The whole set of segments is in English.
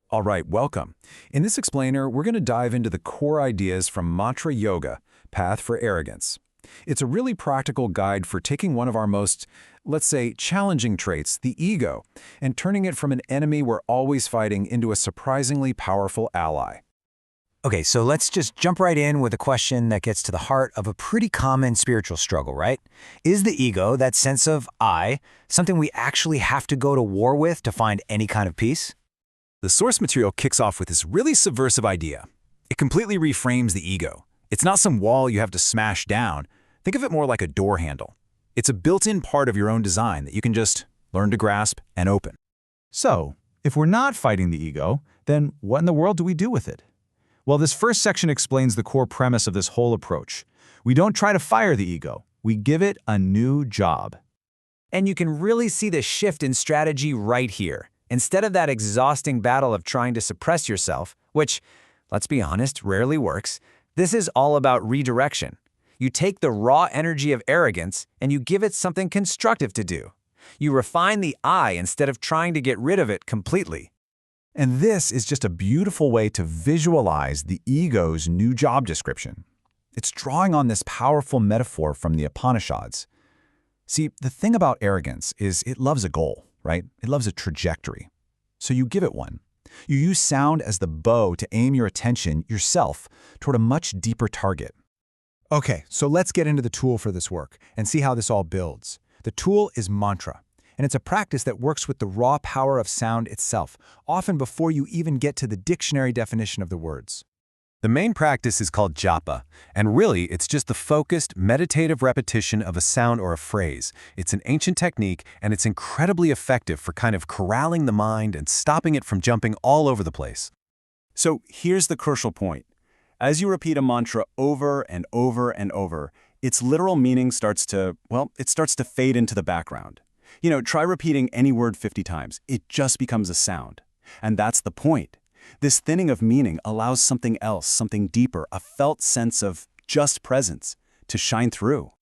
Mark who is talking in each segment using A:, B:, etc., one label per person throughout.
A: All right, welcome. In this explainer, we're going to dive into the core ideas from Mantra Yoga, Path for Arrogance. It's a really practical guide for taking one of our most, let's say, challenging traits, the ego, and turning it from an enemy we're always fighting into a surprisingly powerful ally.
B: Okay, so let's just jump right in with a question that gets to the heart of a pretty common spiritual struggle, right? Is the ego, that sense of I, something we actually have to go to war with to find any kind of peace?
A: The source material kicks off with this really subversive idea. It completely reframes the ego. It's not some wall you have to smash down. Think of it more like a door handle. It's a built-in part of your own design that you can just learn to grasp and open.
C: So, if we're not fighting the ego, then what in the world do we do with it? Well, this first section explains the core premise of this whole approach. We don't try to fire the ego. We give it a new job.
B: And you can really see the shift in strategy right here. Instead of that exhausting battle of trying to suppress yourself, which, let's be honest, rarely works, this is all about redirection. You take the raw energy of arrogance and you give it something constructive to do. You refine the I instead of trying to get rid of it completely.
C: And this is just a beautiful way to visualize the ego's new job description. It's drawing on this powerful metaphor from the Upanishads. See, the thing about arrogance is it loves a goal, right? It loves a trajectory. So you give it one. You use sound as the bow to aim your attention, yourself, toward a much deeper target. Okay, so let's get into the tool for this work and see how this all builds. The tool is mantra. And it's a practice that works with the raw power of sound itself, often before you even get to the dictionary definition of the words.
A: The main practice is called japa, and really it's just the focused, meditative repetition of a sound or a phrase. It's an ancient technique, and it's incredibly effective for kind of corralling the mind and stopping it from jumping all over the place.
D: So here's the crucial point. As you repeat a mantra over and over and over, its literal meaning starts to fade into the background. Try repeating any word 50 times. It just becomes a sound. And that's the point. This thinning of meaning allows something else, something deeper, a felt sense of just presence, to shine through.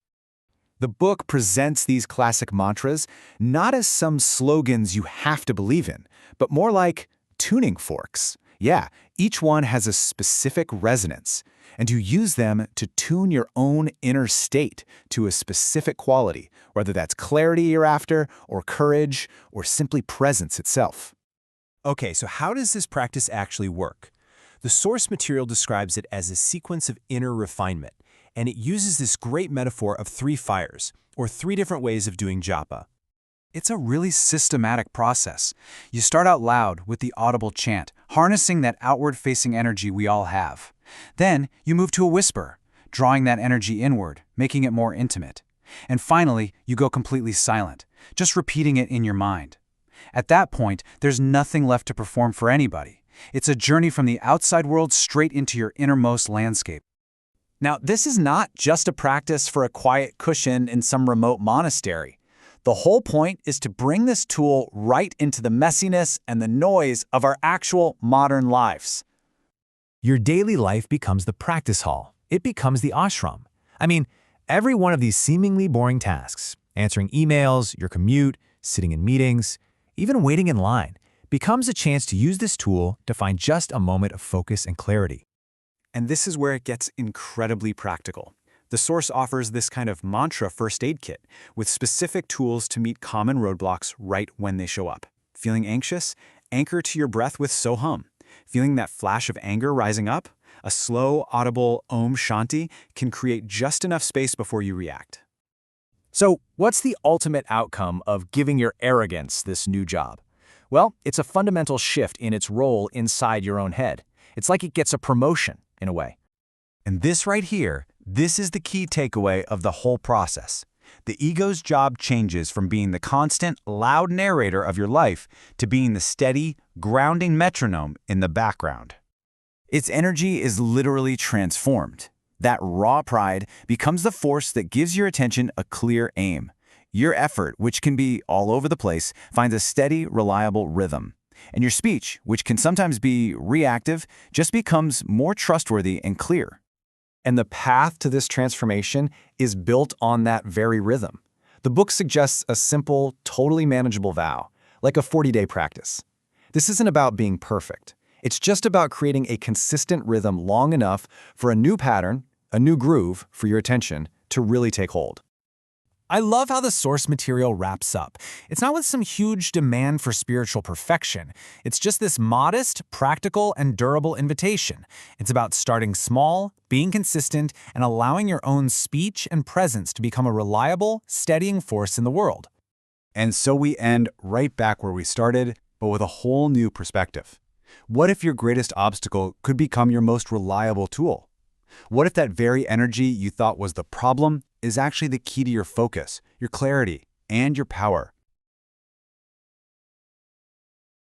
C: The book presents these classic mantras not as some slogans you have to believe in, but more like tuning forks. Yeah, each one has a specific resonance, and you use them to tune your own inner state to a specific quality, whether that's clarity you're after, or courage, or simply presence itself.
A: Okay, so how does this practice actually work? The source material describes it as a sequence of inner refinement, and it uses this great metaphor of 3 fires, or 3 different ways of doing japa. It's a really systematic process. You start out loud with the audible chant, harnessing that outward-facing energy we all have. Then you move to a whisper, drawing that energy inward, making it more intimate. And finally, you go completely silent, just repeating it in your mind. At that point, there's nothing left to perform for anybody. It's a journey from the outside world straight into your innermost landscape.
B: Now, this is not just a practice for a quiet cushion in some remote monastery. The whole point is to bring this tool right into the messiness and the noise of our actual modern lives.
C: Your daily life becomes the practice hall. It becomes the ashram. I mean, every one of these seemingly boring tasks, answering emails, your commute, sitting in meetings, even waiting in line, becomes a chance to use this tool to find just a moment of focus and clarity.
D: And this is where it gets incredibly practical. The source offers this kind of mantra first aid kit with specific tools to meet common roadblocks right when they show up. Feeling anxious? Anchor to your breath with So-Hum. Feeling that flash of anger rising up? A slow, audible Om Shanti can create just enough space before you react.
B: So, what's the ultimate outcome of giving your arrogance this new job? Well, it's a fundamental shift in its role inside your own head. It's like it gets a promotion, in a way.
A: And this right here, this is the key takeaway of the whole process. The ego's job changes from being the constant, loud narrator of your life to being the steady, grounding metronome in the background.
D: Its energy is literally transformed. That raw pride becomes the force that gives your attention a clear aim. Your effort, which can be all over the place, finds a steady, reliable rhythm. And your speech, which can sometimes be reactive, just becomes more trustworthy and clear.
C: And the path to this transformation is built on that very rhythm. The book suggests a simple, totally manageable vow, like a 40-day practice.
B: This isn't about being perfect. It's just about creating a consistent rhythm long enough for a new pattern, a new groove for your attention to really take hold.
A: I love how the source material wraps up. It's not with some huge demand for spiritual perfection. It's just this modest, practical, and durable invitation. It's about starting small, being consistent, and allowing your own speech and presence to become a reliable, steadying force in the world.
C: And so we end right back where we started, but with a whole new perspective. What if your greatest obstacle could become your most reliable tool? What if that very energy you thought was the problem is actually the key to your focus, your clarity, and your power?